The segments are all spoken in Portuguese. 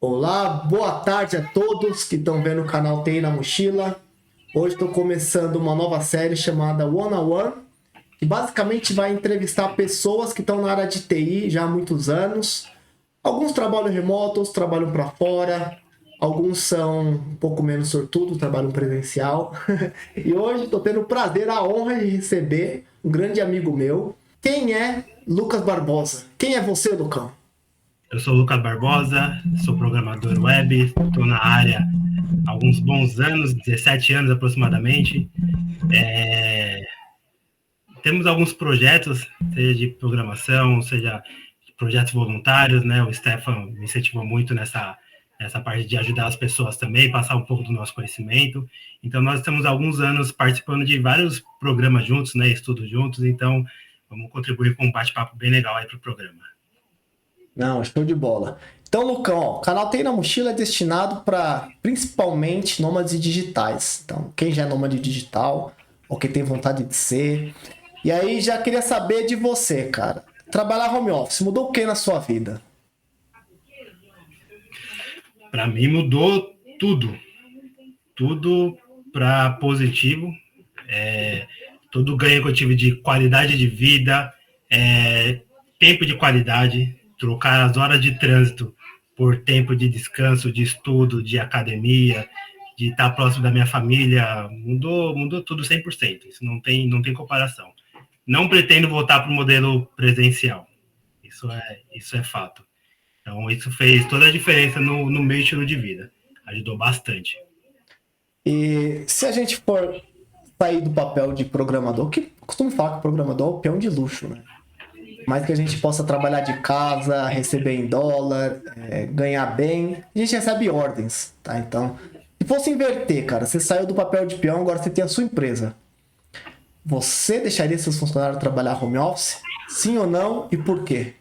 Olá, boa tarde a todos que estão vendo o canal TI na Mochila. Hoje estou começando uma nova série chamada One on One, que basicamente vai entrevistar pessoas que estão na área de TI já há muitos anos. Alguns trabalham remoto, outros trabalham para fora, alguns são um pouco menos sortudos, trabalham presencial. E hoje estou tendo o prazer, a honra de receber um grande amigo meu. Quem é Lucas Barbosa? Quem é você, Lucão? Eu sou o Lucas Barbosa, sou programador web, estou na área há alguns bons anos, 17 anos aproximadamente. Temos alguns projetos, seja de programação, seja de projetos voluntários, né? O Stefan me incentivou muito nessa parte de ajudar as pessoas também, passar um pouco do nosso conhecimento. Então, nós estamos há alguns anos participando de vários programas juntos, né? Estudos juntos, então vamos contribuir com um bate-papo bem legal aí para o programa. Não, show de bola. Então, Lucão, ó, o canal Tem na Mochila é destinado para principalmente nômades digitais. Então, quem já é nômade digital, ou quem tem vontade de ser. E aí, já queria saber de você, cara. Trabalhar home office mudou o que na sua vida? Para mim mudou tudo para positivo. Todo o ganho que eu tive de qualidade de vida, tempo de qualidade, trocar as horas de trânsito por tempo de descanso, de estudo, de academia, de estar próximo da minha família, mudou tudo 100%. Isso não tem comparação. Não pretendo voltar para o modelo presencial. Isso é fato. Então, isso fez toda a diferença no meu estilo de vida. Ajudou bastante. E se a gente for sair do papel de programador, que eu costumo falar que programador é o peão de luxo, né? Mais que a gente possa trabalhar de casa, receber em dólar, ganhar bem, a gente recebe ordens, tá? Então, se fosse inverter, cara, você saiu do papel de peão, agora você tem a sua empresa. Você deixaria seus funcionários trabalhar home office? Sim ou não? E por quê?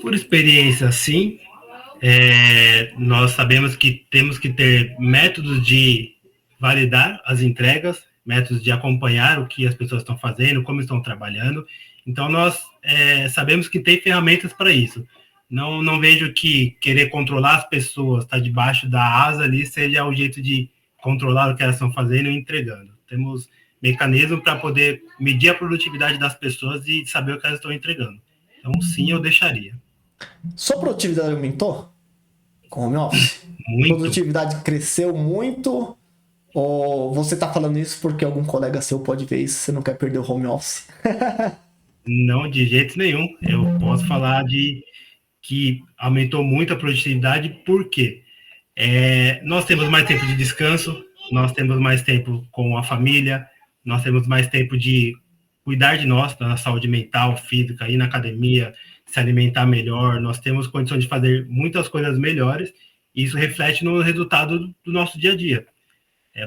Por experiência, sim, nós sabemos que temos que ter métodos de validar as entregas, métodos de acompanhar o que as pessoas estão fazendo, como estão trabalhando. Então, nós sabemos que tem ferramentas para isso. Não vejo que querer controlar as pessoas, estar debaixo da asa ali, seja o jeito de controlar o que elas estão fazendo e entregando. Temos mecanismo para poder medir a produtividade das pessoas e saber o que elas estão entregando. Então, sim, eu deixaria. Sua produtividade aumentou com home office? Muito. Produtividade cresceu muito? Ou você tá falando isso porque algum colega seu pode ver isso e você não quer perder o home office? Não, de jeito nenhum. Eu posso falar de que aumentou muito a produtividade, porque nós temos mais tempo de descanso, nós temos mais tempo com a família, nós temos mais tempo de cuidar de nós, da nossa saúde mental, física, ir na academia, se alimentar melhor, nós temos condições de fazer muitas coisas melhores, e isso reflete no resultado do nosso dia a dia.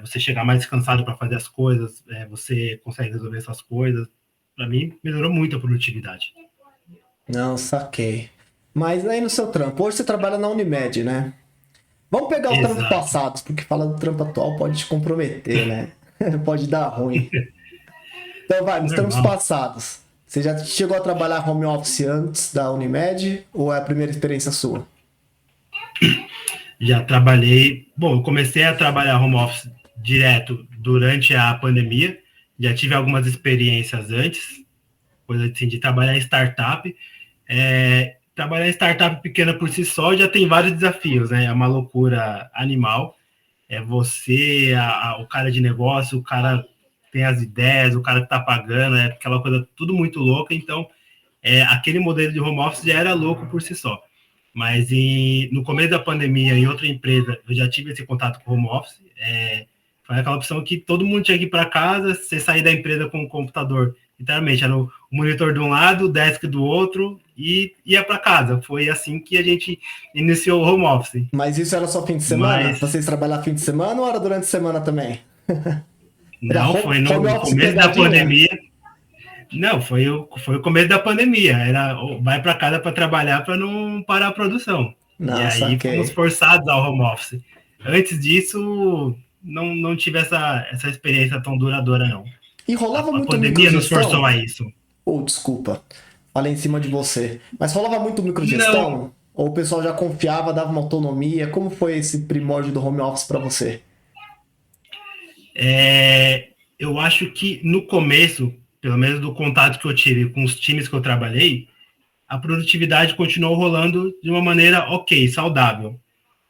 Você chegar mais descansado para fazer as coisas, você consegue resolver essas coisas. Para mim, melhorou muito a produtividade. Não, saquei. Mas aí no seu trampo, hoje você trabalha na Unimed, né? Vamos pegar os trampos Exato. passados, porque falar do trampo atual pode te comprometer, né? Pode dar ruim. Então vai, nos trampos Normal. passados. Você já chegou a trabalhar home office antes da Unimed ou é a primeira experiência sua? Já trabalhei. Bom, eu comecei a trabalhar home office direto durante a pandemia. Já tive algumas experiências antes, coisa assim, de trabalhar em startup. Trabalhar em startup pequena por si só já tem vários desafios, né? É uma loucura animal. Você, o cara de negócio, o cara tem as ideias, o cara que tá pagando, é aquela coisa tudo muito louca. Então, aquele modelo de home office já era louco por si só. Mas no começo da pandemia, em outra empresa, eu já tive esse contato com o home office. Foi aquela opção que todo mundo tinha que ir para casa, você sair da empresa com o computador. Literalmente, era o monitor de um lado, o desk do outro, e ia para casa. Foi assim que a gente iniciou o home office. Mas isso era só fim de semana? Mas Vocês trabalhavam fim de semana ou era durante a semana também? Era não, foi no, home no office começo da pegadinha? pandemia. Não, foi o começo da pandemia. Era vai para casa para trabalhar para não parar a produção. E Não, aí fomos saquei. forçados ao home office. Antes disso, não tive essa experiência tão duradoura, não. E A, rolava a muito pandemia nos forçou microgestão? a isso. Ou, desculpa, falei em cima de você. Mas rolava muito Não, microgestão? Ou o pessoal já confiava, dava uma autonomia? Como foi esse primórdio do home office para você? Eu acho que no começo, pelo menos do contato que eu tive com os times que eu trabalhei, a produtividade continuou rolando de uma maneira ok, saudável.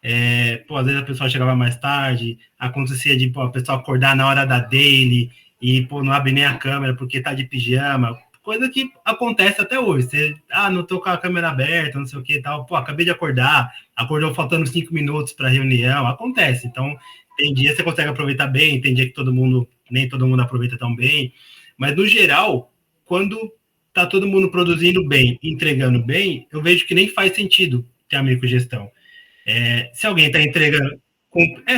Às vezes a pessoa chegava mais tarde, acontecia de a pessoa acordar na hora da daily e não abre nem a câmera porque tá de pijama, coisa que acontece até hoje. Você, não tô com a câmera aberta, não sei o que e tal. Acabei de acordar, acordou faltando 5 minutos para reunião, acontece. Então, tem dia que você consegue aproveitar bem, tem dia que nem todo mundo aproveita tão bem, mas no geral, quando tá todo mundo produzindo bem, entregando bem, eu vejo que nem faz sentido ter a microgestão. Se alguém está entregando,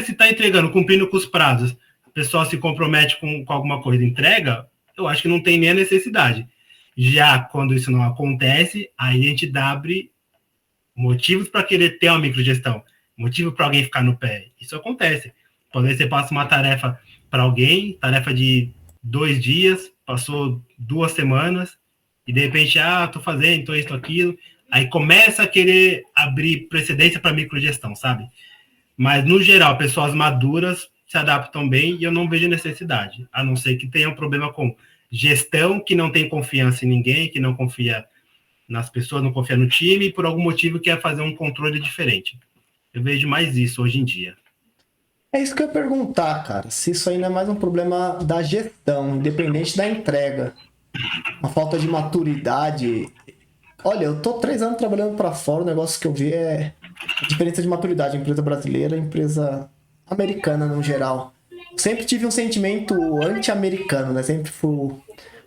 se está entregando, cumprindo com os prazos, a pessoa se compromete com alguma coisa, entrega, eu acho que não tem nem a necessidade. Já quando isso não acontece, aí a gente abre motivos para querer ter uma microgestão, motivo para alguém ficar no pé. Isso acontece. Talvez você passe uma tarefa para alguém, tarefa de 2 dias, passou 2 semanas, e de repente, tô fazendo, tô isso, aquilo. Aí começa a querer abrir precedência para microgestão, sabe? Mas, no geral, pessoas maduras se adaptam bem e eu não vejo necessidade, a não ser que tenha um problema com gestão, que não tem confiança em ninguém, que não confia nas pessoas, não confia no time e por algum motivo quer fazer um controle diferente. Eu vejo mais isso hoje em dia. É isso que eu ia perguntar, cara. Se isso aí não é mais um problema da gestão, independente da entrega. Uma falta de maturidade. Olha, eu tô 3 anos trabalhando para fora, o negócio que eu vi é a diferença de maturidade, empresa brasileira, empresa americana no geral. Sempre tive um sentimento anti-americano, né? Sempre fui o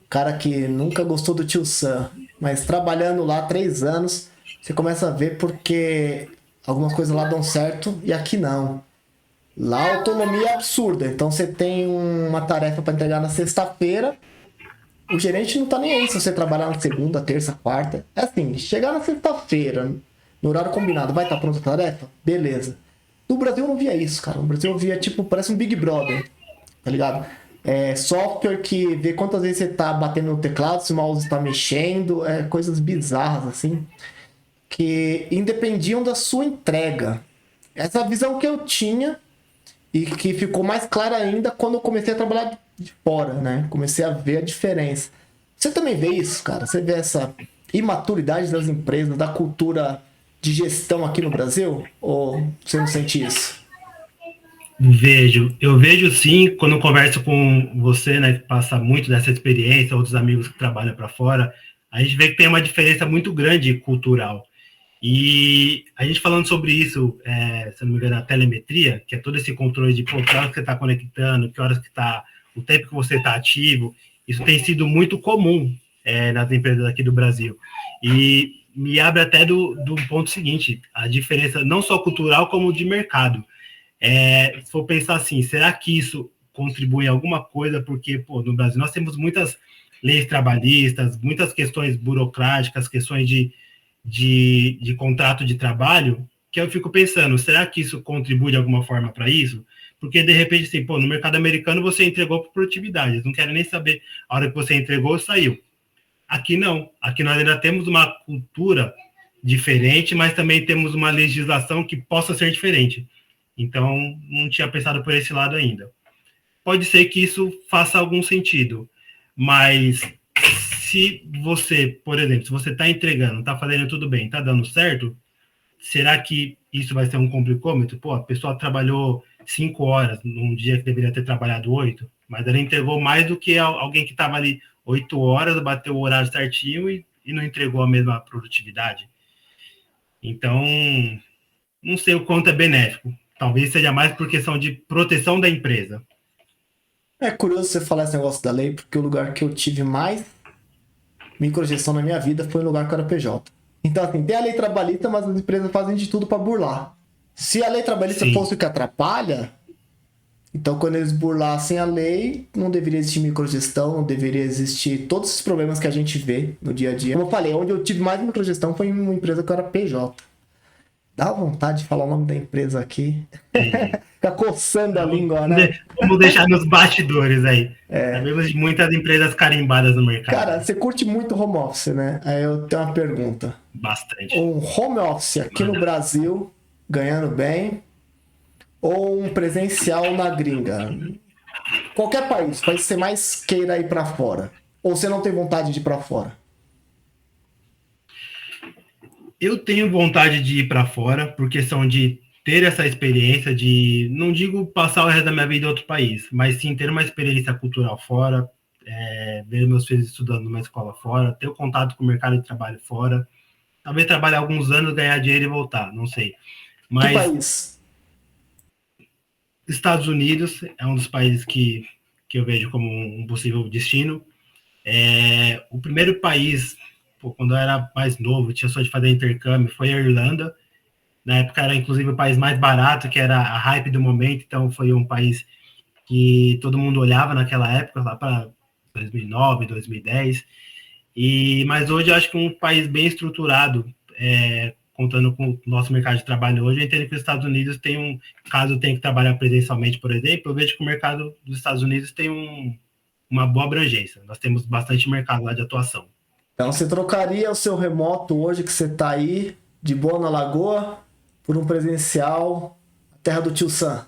cara que nunca gostou do tio Sam. Mas trabalhando lá 3 anos, você começa a ver porque algumas coisas lá dão certo e aqui não. Lá a autonomia é absurda. Então você tem uma tarefa para entregar na sexta-feira, o gerente não tá nem aí se você trabalhar na segunda, terça, quarta. É assim, chegar na sexta-feira, no horário combinado, vai estar pronta a tarefa? Beleza. No Brasil eu não via isso, cara. No Brasil eu via, tipo, parece um Big Brother, tá ligado? Software que vê quantas vezes você tá batendo no teclado, se o mouse está mexendo, coisas bizarras, assim, que independiam da sua entrega. Essa visão que eu tinha e que ficou mais clara ainda quando eu comecei a trabalhar de fora, né? Comecei a ver a diferença. Você também vê isso, cara? Você vê essa imaturidade das empresas, da cultura de gestão aqui no Brasil? Ou você não sente isso? Eu vejo sim, quando eu converso com você, né, que passa muito dessa experiência, outros amigos que trabalham para fora, a gente vê que tem uma diferença muito grande cultural. E a gente falando sobre isso, se não me engano, a telemetria, que é todo esse controle de que horas que você está conectando, que horas que está, o tempo que você está ativo, isso tem sido muito comum nas empresas aqui do Brasil. E me abre até do ponto seguinte, a diferença não só cultural, como de mercado. Se for pensar assim, será que isso contribui em alguma coisa? Porque, no Brasil nós temos muitas leis trabalhistas, muitas questões burocráticas, questões de contrato de trabalho, que eu fico pensando, será que isso contribui de alguma forma para isso? Porque, de repente, assim, no mercado americano você entregou por produtividade, eles não querem nem saber a hora que você entregou, saiu. Aqui não, aqui nós ainda temos uma cultura diferente, mas também temos uma legislação que possa ser diferente. Então, não tinha pensado por esse lado ainda. Pode ser que isso faça algum sentido, mas se você, por exemplo, se você está entregando, está fazendo tudo bem, está dando certo, será que isso vai ser um complicômetro? A pessoa trabalhou 5 horas num dia que deveria ter trabalhado 8, mas ela entregou mais do que alguém que estava ali 8 horas, bateu o horário certinho e não entregou a mesma produtividade. Então, não sei o quanto é benéfico. Talvez seja mais por questão de proteção da empresa. É curioso você falar esse negócio da lei, porque o lugar que eu tive mais microgestão na minha vida foi no lugar que era PJ. Então, assim, tem a lei trabalhista, mas as empresas fazem de tudo para burlar. Se a lei trabalhista Sim. fosse o que atrapalha, então quando eles burlassem a lei, não deveria existir microgestão, não deveria existir todos esses problemas que a gente vê no dia a dia. Como eu falei, onde eu tive mais microgestão foi em uma empresa que era PJ. Dá vontade de falar o nome da empresa aqui. Entendi. Fica coçando a Vamos língua, né? vamos deixar nos bastidores aí. Sabemos de muitas empresas carimbadas no mercado Cara, aí. você curte muito home office, né? Aí eu tenho uma pergunta. Bastante. Um home office aqui no Manda. Brasil, ganhando bem, ou um presencial na gringa? Qualquer país que você mais queira ir pra fora. Ou você não tem vontade de ir pra fora? Eu tenho vontade de ir para fora por questão de ter essa experiência de, não digo passar o resto da minha vida em outro país, mas sim ter uma experiência cultural fora, ver meus filhos estudando numa escola fora, ter o contato com o mercado de trabalho fora, talvez trabalhar alguns anos, ganhar dinheiro e voltar, não sei. Que Mas país? Estados Unidos é um dos países que eu vejo como um possível destino. O primeiro país, pô, quando eu era mais novo, tinha só de fazer intercâmbio, foi a Irlanda. Na época era inclusive o país mais barato, que era a hype do momento, então foi um país que todo mundo olhava naquela época, lá para 2009, 2010. Mas hoje eu acho que um país bem estruturado, contando com o nosso mercado de trabalho hoje, eu entendo que os Estados Unidos tem caso tenha que trabalhar presencialmente, por exemplo, eu vejo que o mercado dos Estados Unidos tem uma boa abrangência. Nós temos bastante mercado lá de atuação. Então você trocaria o seu remoto hoje que você tá aí, de boa na lagoa, por um presencial, terra do Tio Sam.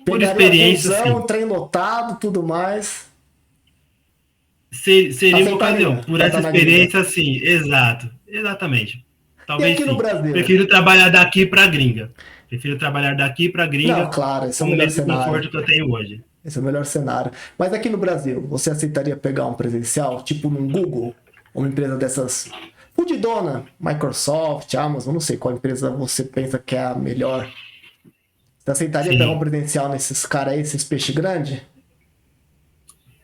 Por Pegaria experiência, busão, sim. trem lotado, tudo mais. Seria uma ocasião. Aceitaria Por pra essa estar na gringa. experiência, sim, exato. Exatamente. E Talvez aqui no sim. Brasil? Prefiro trabalhar daqui para gringa. Prefiro trabalhar daqui para Não, gringa claro, esse é o com o melhor mesmo cenário. conforto que eu tenho hoje. Esse é o melhor cenário. Mas aqui no Brasil, você aceitaria pegar um presencial, tipo num Google? Uma empresa dessas fudidona, Microsoft, Amazon, não sei qual empresa você pensa que é a melhor. Você aceitaria pegar um Sim. presencial nesses caras aí, esses peixes grandes?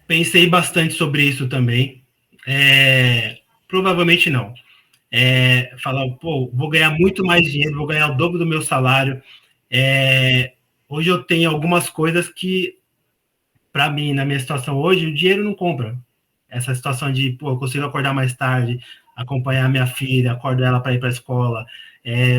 Pensei bastante sobre isso também. Provavelmente não. Falar, pô, vou ganhar muito mais dinheiro, vou ganhar o dobro do meu salário. É, hoje eu tenho algumas coisas que, para mim, na minha situação hoje, o dinheiro não compra. Essa situação de, pô, eu consigo acordar mais tarde, acompanhar minha filha, acordo ela para ir para a escola,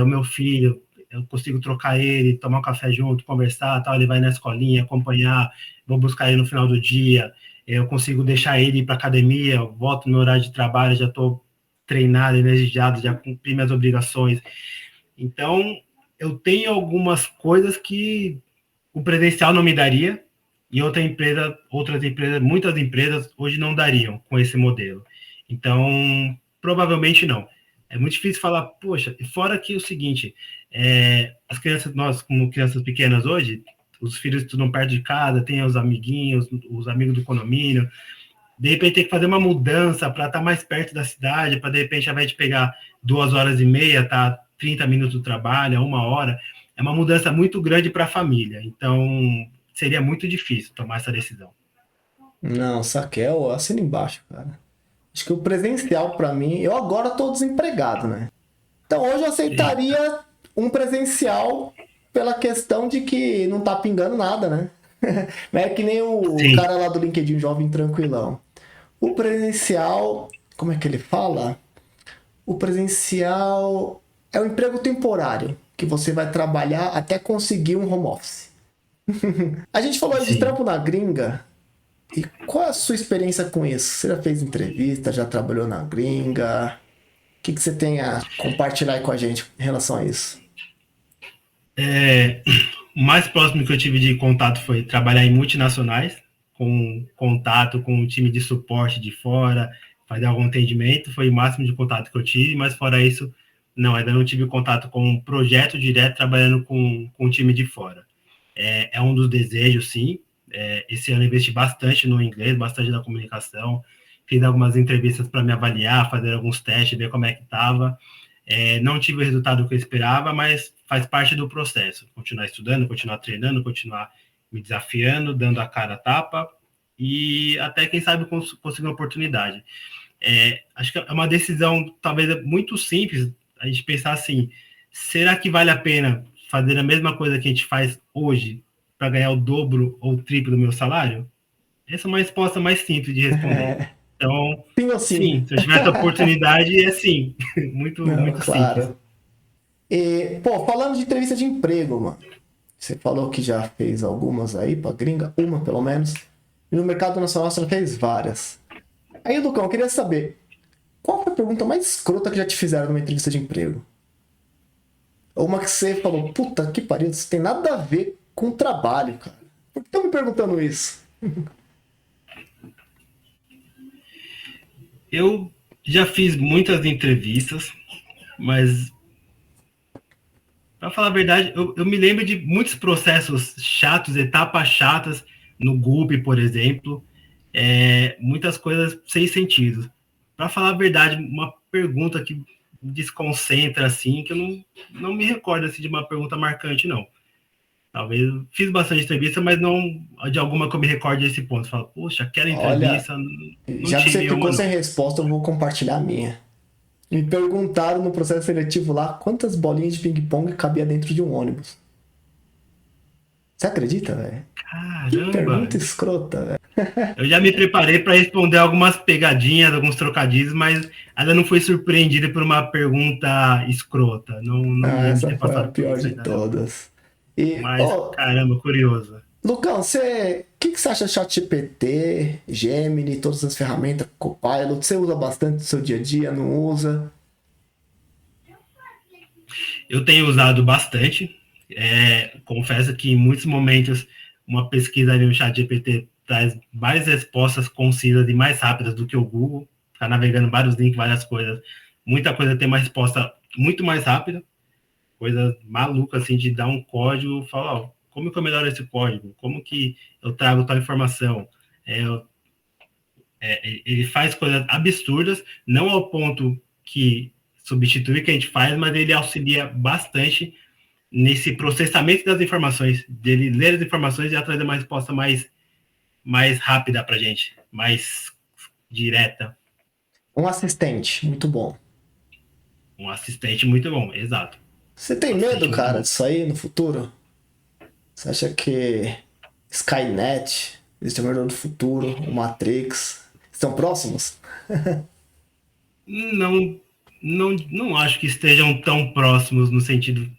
o meu filho, eu consigo trocar ele, tomar um café junto, conversar, tal, ele vai na escolinha, acompanhar, vou buscar ele no final do dia, eu consigo deixar ele ir para academia, volto no meu horário de trabalho, já estou treinado, energizado, já cumpri minhas obrigações. Então, eu tenho algumas coisas que o presencial não me daria, e outras empresas, muitas empresas hoje não dariam com esse modelo. Então, provavelmente não. É muito difícil falar, poxa, fora que o seguinte, as crianças, nós como crianças pequenas hoje, os filhos estudam perto de casa, tem os amiguinhos, os amigos do condomínio, de repente tem que fazer uma mudança para estar mais perto da cidade, para de repente, ao invés de pegar 2 horas e meia, tá 30 minutos do trabalho, 1 hora, é uma mudança muito grande para a família. Então, seria muito difícil tomar essa decisão. Não, saquei, eu assino embaixo, cara. Acho que o presencial pra mim, eu agora tô desempregado, né? Então hoje eu Eita, aceitaria um presencial pela questão de que não tá pingando nada, né? Não é que nem o sim, cara lá do LinkedIn jovem tranquilão. O presencial, como é que ele fala? O presencial é um emprego temporário que você vai trabalhar até conseguir um home office. A gente falou aí de sim. trampo na gringa. E qual é a sua experiência com isso? Você já fez entrevista, já trabalhou na gringa? O que você tem a compartilhar aí com a gente em relação a isso? O mais próximo que eu tive de contato foi trabalhar em multinacionais, com contato com um time de suporte de fora, fazer algum atendimento, foi o máximo de contato que eu tive, mas fora isso, não, ainda não tive contato com um projeto direto trabalhando com um time de fora. É um dos desejos, sim. Esse ano eu investi bastante no inglês, bastante na comunicação, fiz algumas entrevistas para me avaliar, fazer alguns testes, ver como é que estava. Não tive o resultado que eu esperava, mas faz parte do processo. Continuar estudando, continuar treinando, continuar me desafiando, dando a cara a tapa e até, quem sabe, conseguir uma oportunidade. Acho que é uma decisão talvez muito simples a gente pensar assim, será que vale a pena fazer a mesma coisa que a gente faz hoje para ganhar o dobro ou o triplo do meu salário? Essa é uma resposta mais simples de responder. Então, Sim ou sim? sim, se eu tivesse a oportunidade, é sim. Muito, Não, muito simples. claro. E, pô, falando de entrevista de emprego, mano. Você falou que já fez algumas aí pra gringa, uma pelo menos. E no mercado nacional você já fez várias. Aí, Lucão, eu queria saber, qual foi a pergunta mais escrota que já te fizeram numa entrevista de emprego? Ou uma que você falou, puta que pariu, isso tem nada a ver com o trabalho, cara. Por que estão me perguntando isso? Eu já fiz muitas entrevistas, mas, para falar a verdade, eu me lembro de muitos processos chatos, etapas chatas, no GUP, por exemplo, muitas coisas sem sentido. Para falar a verdade, uma pergunta que me desconcentra, assim, que eu não me recordo assim, de uma pergunta marcante, não. Talvez eu fiz bastante entrevista, mas não de alguma que eu me recorde desse ponto. Falo, poxa, aquela Olha, entrevista não já que você tive uma, ficou não. sem resposta, eu vou compartilhar a minha. Me perguntaram no processo seletivo lá quantas bolinhas de ping-pong cabia dentro de um ônibus. Você acredita, velho? Que Caramba! pergunta escrota, velho. Eu já me preparei para responder algumas pegadinhas, alguns trocadilhos, mas ainda não fui surpreendido por uma pergunta escrota. Não me Ah, lembro de essa ter foi a passado por pior isso de ainda, não. todas. E, Mas, ô, caramba, curioso. Lucão, o que você acha de ChatGPT, Gemini, todas as ferramentas, Copilot? Você usa bastante no seu dia a dia, não usa? Eu tenho usado bastante. Confesso que em muitos momentos uma pesquisa ali no ChatGPT traz várias respostas concisas e mais rápidas do que o Google. Está navegando vários links, várias coisas. Muita coisa tem uma resposta muito mais rápida. Coisa maluca, assim, de dar um código, falar, ó, como que eu melhoro esse código? Como que eu trago tal informação? É, ele faz coisas absurdas, não ao ponto que substitui o que a gente faz, mas ele auxilia bastante nesse processamento das informações, dele ler as informações e já trazer uma resposta mais rápida para a gente, mais direta. Um assistente, muito bom. Um assistente muito bom, exato. Você Um tem medo, assistente muito cara, bom. disso aí no futuro? Você acha que Skynet, Exterminador do Futuro, o Matrix, estão próximos? Não, não acho que estejam tão próximos no sentido,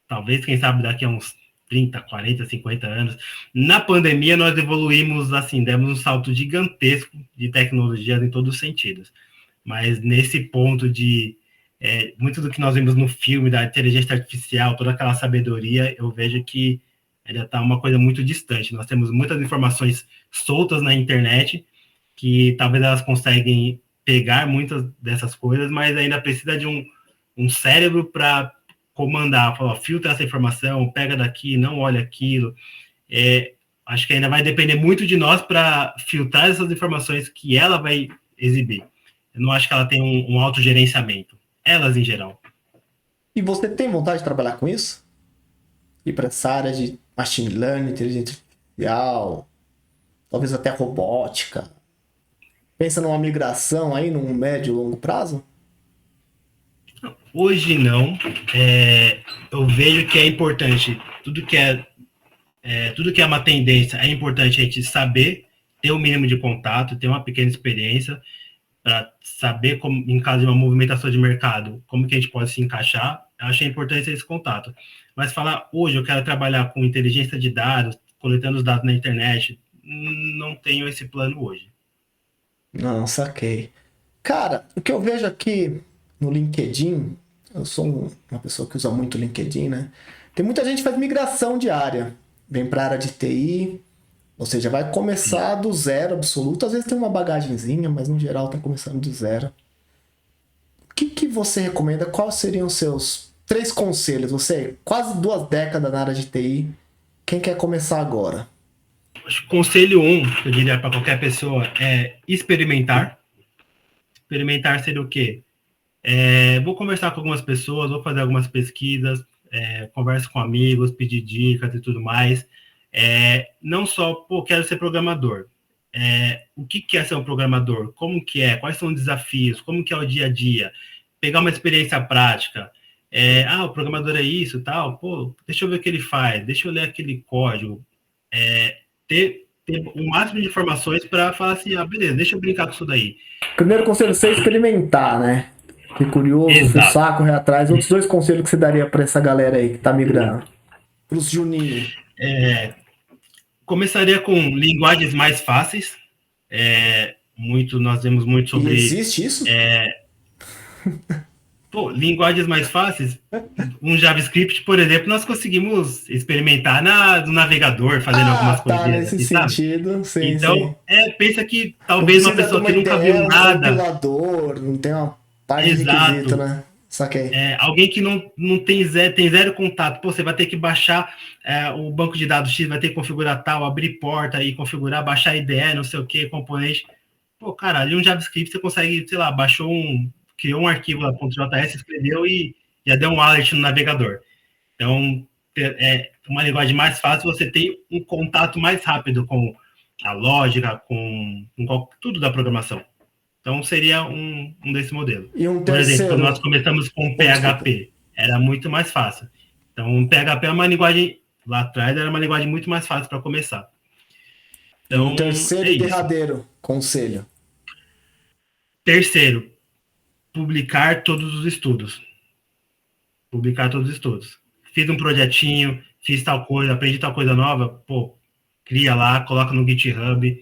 talvez, quem sabe, daqui a uns 30, 40, 50 anos. Na pandemia, nós evoluímos, assim, demos um salto gigantesco de tecnologias em todos os sentidos. Mas nesse ponto de muito do que nós vimos no filme da inteligência artificial, toda aquela sabedoria, eu vejo que ainda está uma coisa muito distante. Nós temos muitas informações soltas na internet que talvez elas conseguem pegar muitas dessas coisas, mas ainda precisa de um cérebro para comandar, falar, filtra essa informação, pega daqui, não olha aquilo. Acho que ainda vai depender muito de nós para filtrar essas informações que ela vai exibir. Eu não acho que ela tem um autogerenciamento. Elas, em geral. E você tem vontade de trabalhar com isso? Ir para essa área de machine learning, inteligência artificial, talvez até robótica? Pensa numa migração aí num médio e longo prazo? Hoje, não. Eu vejo que é importante, tudo que é uma tendência, é importante a gente saber, ter o um mínimo de contato, ter uma pequena experiência, para saber, como, em caso de uma movimentação de mercado, como que a gente pode se encaixar. Eu acho importante esse contato. Mas falar, hoje eu quero trabalhar com inteligência de dados, coletando os dados na internet, não tenho esse plano hoje. Não, saquei. Cara, o que eu vejo aqui no LinkedIn, eu sou uma pessoa que usa muito o LinkedIn, né? Tem muita gente que faz migração de área. Vem para a área de TI, ou seja, vai Sim. começar do zero absoluto. Às vezes tem uma bagagenzinha, mas no geral tá começando do zero. O que você recomenda? Quais seriam os seus três conselhos? Você, quase 2 décadas na área de TI, quem quer começar agora? Acho que conselho que eu diria para qualquer pessoa, é experimentar. Experimentar seria o quê? Vou conversar com algumas pessoas, vou fazer algumas pesquisas, converso com amigos, pedir dicas e tudo mais. Não só, pô, quero ser programador. O que é ser um programador? Como que é? Quais são os desafios? Como que é o dia a dia? Pegar uma experiência prática. O programador é isso, tal. Pô, deixa eu ver o que ele faz. Deixa eu ler aquele código. Ter ter o máximo de informações para falar assim, beleza, deixa eu brincar com isso daí. Primeiro conselho é você experimentar, né? Ser curioso, Exato. fuçar, correr atrás. Outros 2 conselhos que você daria para essa galera aí que tá migrando? Pros Juninho. Começaria com linguagens mais fáceis. Nós vemos muito E sobre existe isso? linguagens mais fáceis. Um JavaScript, por exemplo, nós conseguimos experimentar no navegador, fazendo algumas Tá, coisinhas nesse aqui, sabe? sentido, sim, sim. Então, pensa que Não talvez uma precisa de pessoa uma que nunca viu IDE, um nada, compilador, não tem uma parte de requisito, exato, né? Saquei. alguém que não tem zero contato, você vai ter que baixar o banco de dados X, vai ter que configurar tal, abrir porta e configurar, baixar IDE, não sei o que, componente. Cara, ali um JavaScript você consegue, sei lá, criou um arquivo lá, .js, escreveu e já deu um alert no navegador. Então, uma linguagem mais fácil, você tem um contato mais rápido com a lógica, com tudo da programação. Então, seria um desse modelo. E um Por exemplo, quando terceiro? nós começamos com PHP, era muito mais fácil. Então, PHP é uma linguagem, lá atrás, era uma linguagem muito mais fácil para começar. E um Então, terceiro é e isso. derradeiro conselho. Terceiro, publicar todos os estudos. Publicar todos os estudos. Fiz um projetinho, fiz tal coisa, aprendi tal coisa nova, cria lá, coloca no GitHub,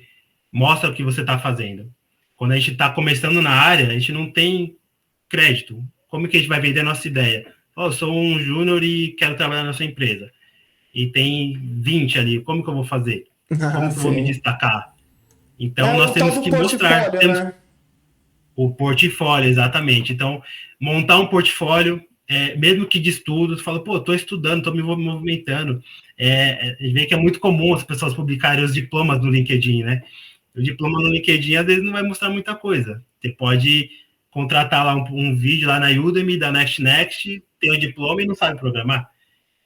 mostra o que você está fazendo. Quando a gente está começando na área, a gente não tem crédito. Como que a gente vai vender a nossa ideia? Eu sou um júnior e quero trabalhar na sua empresa. E tem 20 ali, como que eu vou fazer? Como que eu vou me destacar? Então, nós temos que mostrar... Né? O portfólio, exatamente. Então, montar um portfólio, mesmo que de estudo, tu fala, estou estudando, estou me movimentando. A gente vê que é muito comum as pessoas publicarem os diplomas no LinkedIn, né? O diploma no LinkedIn, às vezes, não vai mostrar muita coisa. Você pode contratar lá um vídeo lá na Udemy, da Next, ter o diploma e não sabe programar.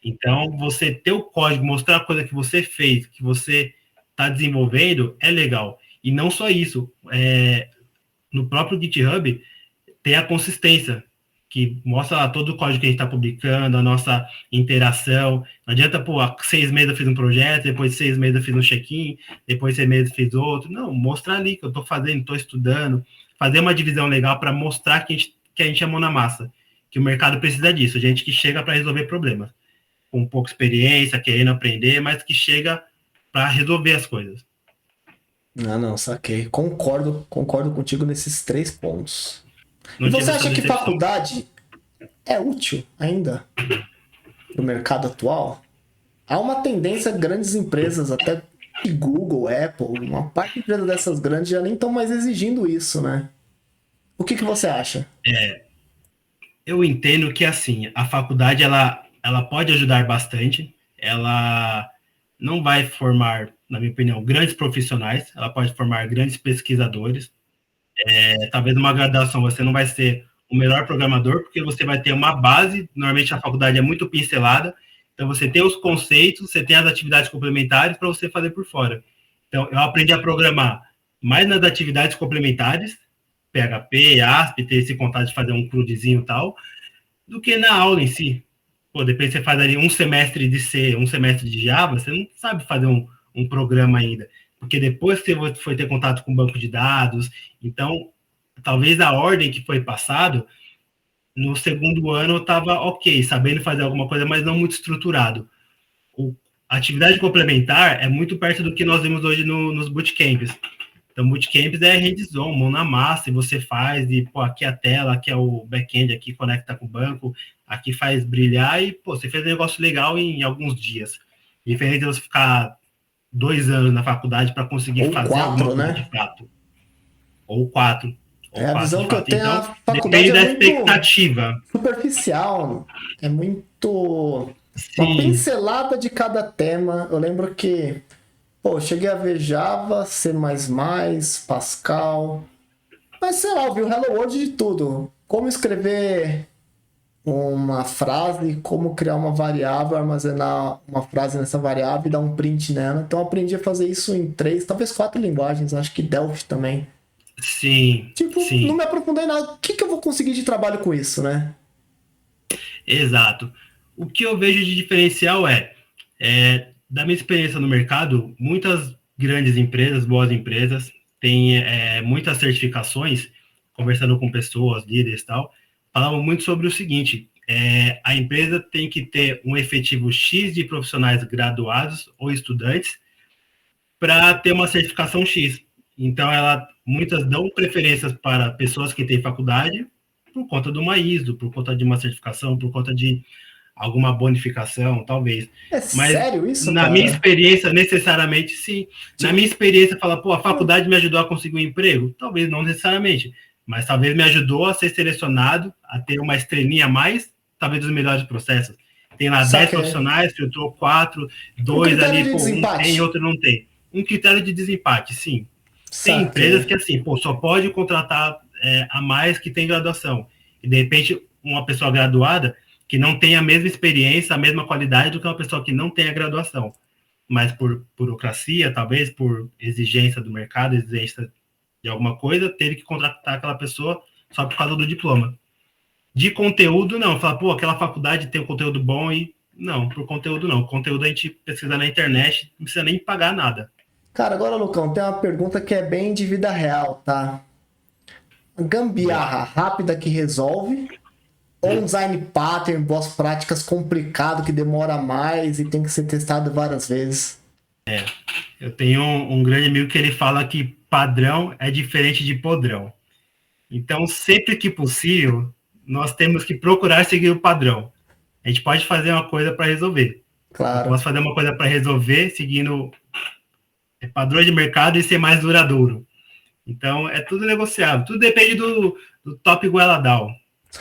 Então, você ter o código, mostrar a coisa que você fez, que você está desenvolvendo, é legal. E não só isso, no próprio GitHub, tem a consistência, que mostra lá todo o código que a gente está publicando, a nossa interação. Não adianta, há 6 meses eu fiz um projeto, depois de 6 meses eu fiz um check-in, depois de 6 meses eu fiz outro. Não, mostrar ali que eu estou fazendo, estou estudando, fazer uma divisão legal para mostrar que a gente é mão na massa, que o mercado precisa disso, gente que chega para resolver problemas, com pouca experiência, querendo aprender, mas que chega para resolver as coisas. Não, saquei. Concordo contigo nesses 3 pontos. E você acha que faculdade é útil ainda no mercado atual? Há uma tendência, grandes empresas, até Google, Apple, uma parte de empresas dessas grandes já nem estão mais exigindo isso, né? O que você acha? Eu entendo que, assim, a faculdade, ela pode ajudar bastante, ela não vai formar, na minha opinião, grandes profissionais, ela pode formar grandes pesquisadores. Talvez numa graduação você não vai ser o melhor programador, porque você vai ter uma base, normalmente a faculdade é muito pincelada, então você tem os conceitos, você tem as atividades complementares para você fazer por fora. Então, eu aprendi a programar mais nas atividades complementares, PHP, ASP, ter esse contato de fazer um crudezinho e tal, do que na aula em si. Depois você faz ali um semestre de C, um semestre de Java, você não sabe fazer um programa ainda. Porque depois que você foi ter contato com banco de dados, então, talvez a ordem que foi passado, no segundo ano eu estava ok, sabendo fazer alguma coisa, mas não muito estruturado. A atividade complementar é muito perto do que nós vemos hoje nos bootcamps. Então, bootcamps é hands-on, mão na massa, e você faz, e aqui é a tela, aqui é o back-end, aqui conecta com o banco, aqui faz brilhar, e você fez um negócio legal em alguns dias. Diferente de você ficar 2 anos na faculdade para conseguir fazer alguma coisa, né? De fato. Ou 4. A visão que eu tenho, então, a faculdade depende da expectativa. Superficial, é muito... Sim. Uma pincelada de cada tema. Eu lembro que cheguei a ver Java, C++, Pascal, mas sei lá, eu vi o Hello World de tudo. Como escrever uma frase, como criar uma variável, armazenar uma frase nessa variável e dar um print nela. Então eu aprendi a fazer isso em 3, talvez 4 linguagens, acho que Delphi também. Sim. Sim. Não me aprofundei nada. O que eu vou conseguir de trabalho com isso, né? Exato. O que eu vejo de diferencial da minha experiência no mercado, muitas grandes empresas, boas empresas, tem muitas certificações, conversando com pessoas, líderes e tal, falavam muito sobre o seguinte, a empresa tem que ter um efetivo X de profissionais graduados ou estudantes para ter uma certificação X. Então, muitas dão preferências para pessoas que têm faculdade por conta de uma ISO, por conta de uma certificação, por conta de alguma bonificação, talvez. É Mas, sério isso, na cara? minha experiência, necessariamente, sim. Na minha experiência, fala, pô, a faculdade me ajudou a conseguir um emprego? Talvez não necessariamente, mas talvez me ajudou a ser selecionado, a ter uma estrelinha a mais, talvez dos melhores processos. Tem lá 10 profissionais, filtrou 4, 2 ali, pô, um tem, outro não tem. Um critério de desempate, sim. Tem empresas que, assim, pô, só pode contratar a mais que tem graduação. E, de repente, uma pessoa graduada que não tem a mesma experiência, a mesma qualidade do que uma pessoa que não tem a graduação. Mas por burocracia, talvez, por exigência do mercado, exigência de alguma coisa, teve que contratar aquela pessoa só por causa do diploma. De conteúdo, não. Falar, pô, aquela faculdade tem um conteúdo bom e... Não, por conteúdo não. Conteúdo a gente pesquisa na internet, não precisa nem pagar nada. Cara, agora, Lucão, tem uma pergunta que é bem de vida real, tá? Gambiarra rápida que resolve ou um design pattern, boas práticas complicado que demora mais e tem que ser testado várias vezes? Eu tenho um grande amigo que ele fala que padrão é diferente de podrão. Então, sempre que possível, nós temos que procurar seguir o padrão. A gente pode fazer uma coisa para resolver. Claro. Eu posso fazer uma coisa para resolver seguindo padrões de mercado e ser mais duradouro. Então, é tudo negociável. Tudo depende do top goela down.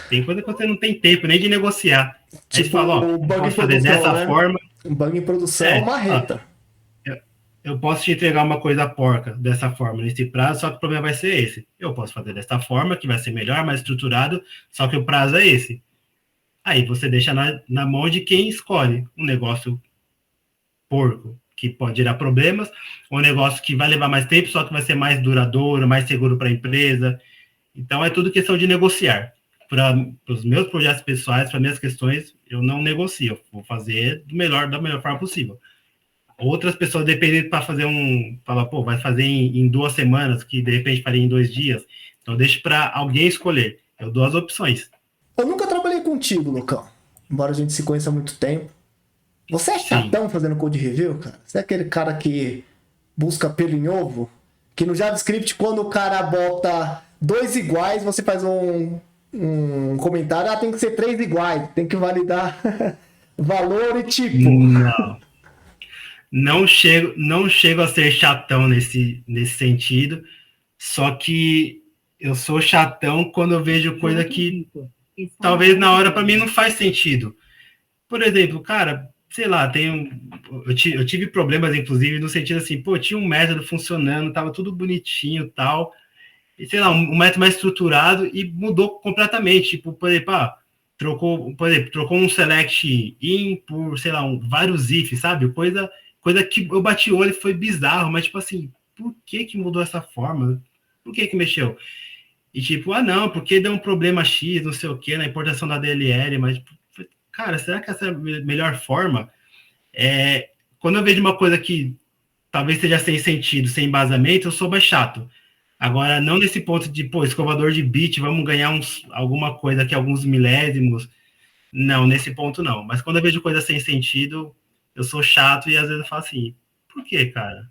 Tem coisa que você não tem tempo nem de negociar. Tipo, aí você fala, ó, eu posso fazer dessa forma. Um bug em produção é uma marreta. Eu posso te entregar uma coisa porca dessa forma, nesse prazo, só que o problema vai ser esse. Eu posso fazer dessa forma, que vai ser melhor, mais estruturado, só que o prazo é esse. Aí você deixa na mão de quem escolhe um negócio porco, que pode gerar problemas, ou um negócio que vai levar mais tempo, só que vai ser mais duradouro, mais seguro para a empresa. Então, é tudo questão de negociar. Para os meus projetos pessoais, para minhas questões, eu não negocio. Eu vou fazer da melhor forma possível. Outras pessoas dependem para fazer fala, pô, vai fazer em 2 semanas, que de repente faria em 2 dias. Então, deixa para alguém escolher. Eu dou as opções. Eu nunca trabalhei contigo, Lucão. Embora a gente se conheça há muito tempo. Você é chatão fazendo code review, cara? Você é aquele cara que busca pelo em ovo? Que no JavaScript, quando o cara bota 2 iguais, você faz um comentário, tem que ser 3 iguais, tem que validar valor e tipo. Não chego a ser chatão nesse sentido, só que eu sou chatão quando eu vejo coisa que talvez na hora para mim não faz sentido. Por exemplo, cara, sei lá, eu tive problemas, inclusive, no sentido assim, pô, tinha um método funcionando, tava tudo bonitinho e tal, e sei lá, um método mais estruturado e mudou completamente, tipo, por exemplo, trocou um select in por, sei lá, vários ifs, sabe? Coisa que eu bati o olho e foi bizarro, mas tipo assim, por que mudou essa forma? Por que mexeu? E tipo, não, porque deu um problema X, não sei o que, na importação da DLL, mas, cara, será que essa é a melhor forma? Quando eu vejo uma coisa que talvez seja sem sentido, sem embasamento, eu sou mais chato. Agora, não nesse ponto de, pô, escovador de bit, vamos ganhar alguma coisa aqui, alguns milésimos. Não, nesse ponto não. Mas quando eu vejo coisa sem sentido, eu sou chato e às vezes eu falo assim, por que, cara?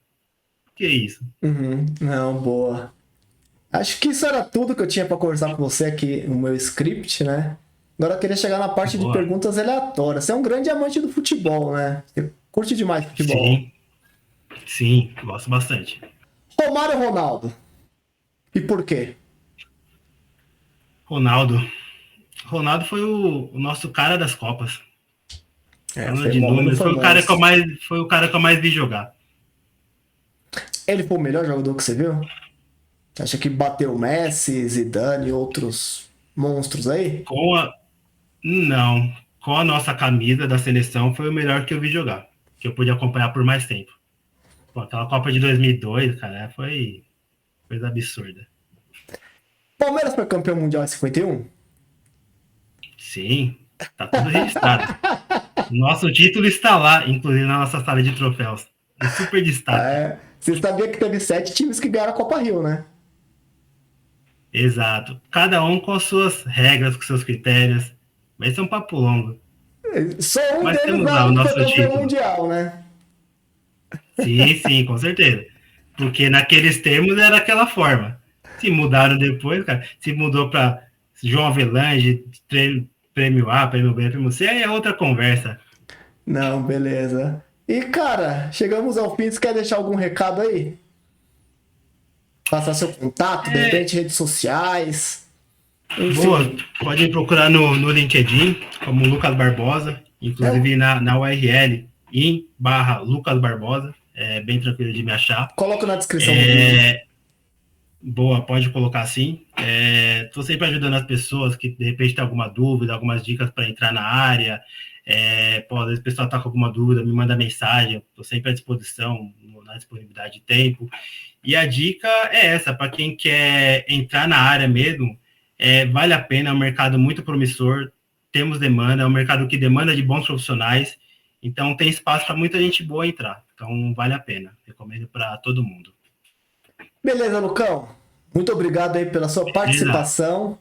Por que isso? Não, boa. Acho que isso era tudo que eu tinha para conversar com você aqui no meu script, né? Agora eu queria chegar na parte de perguntas aleatórias. Você é um grande amante do futebol, né? Você curte demais futebol. Sim, gosto bastante. Romário ou Ronaldo? E por quê? Ronaldo foi o nosso cara das Copas. Falando de bom, números, foi o cara que eu mais vi jogar. Ele foi o melhor jogador que você viu? Acha que bateu Messi, Zidane e outros monstros aí? Não. Com a nossa camisa da seleção, foi o melhor que eu vi jogar. Que eu pude acompanhar por mais tempo. Pô, aquela Copa de 2002, cara, foi coisa absurda. Palmeiras foi campeão mundial em 51? Sim, tá tudo registrado. Nosso título está lá, inclusive na nossa sala de troféus. É super destaque. Você sabia que teve 7 times que ganharam a Copa Rio, né? Exato. Cada um com suas regras, com seus critérios. Vai ser um papo longo. Só um Mas deles temos lá o lá foi nosso campeão título. mundial, né? Sim, sim, com certeza. Porque naqueles termos era aquela forma. Se mudaram depois, cara, se mudou para João Avelange, prêmio A, prêmio B, prêmio C, aí é outra conversa. Não, beleza. E, cara, chegamos ao fim. Você quer deixar algum recado aí? Passar seu contato, de É, repente, redes sociais. boa, Enfim. pode me procurar no LinkedIn, como Lucas Barbosa, É, inclusive na URL, /, Lucas Barbosa, é bem tranquilo de me achar. coloco na descrição do vídeo. Boa, pode colocar assim. Estou sempre ajudando as pessoas que de repente tem alguma dúvida, algumas dicas para entrar na área. Às vezes o pessoal está com alguma dúvida, me manda mensagem, estou sempre à disposição, na disponibilidade de tempo. E a dica é essa, para quem quer entrar na área mesmo, vale a pena, é um mercado muito promissor, temos demanda, é um mercado que demanda de bons profissionais, então tem espaço para muita gente boa entrar. Então vale a pena, recomendo para todo mundo. Beleza, Lucão. Muito obrigado aí pela sua Beleza? participação.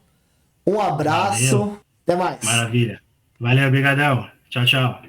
Um Valeu, abraço. Até mais. maravilha. Valeu, obrigadão. Tchau, tchau.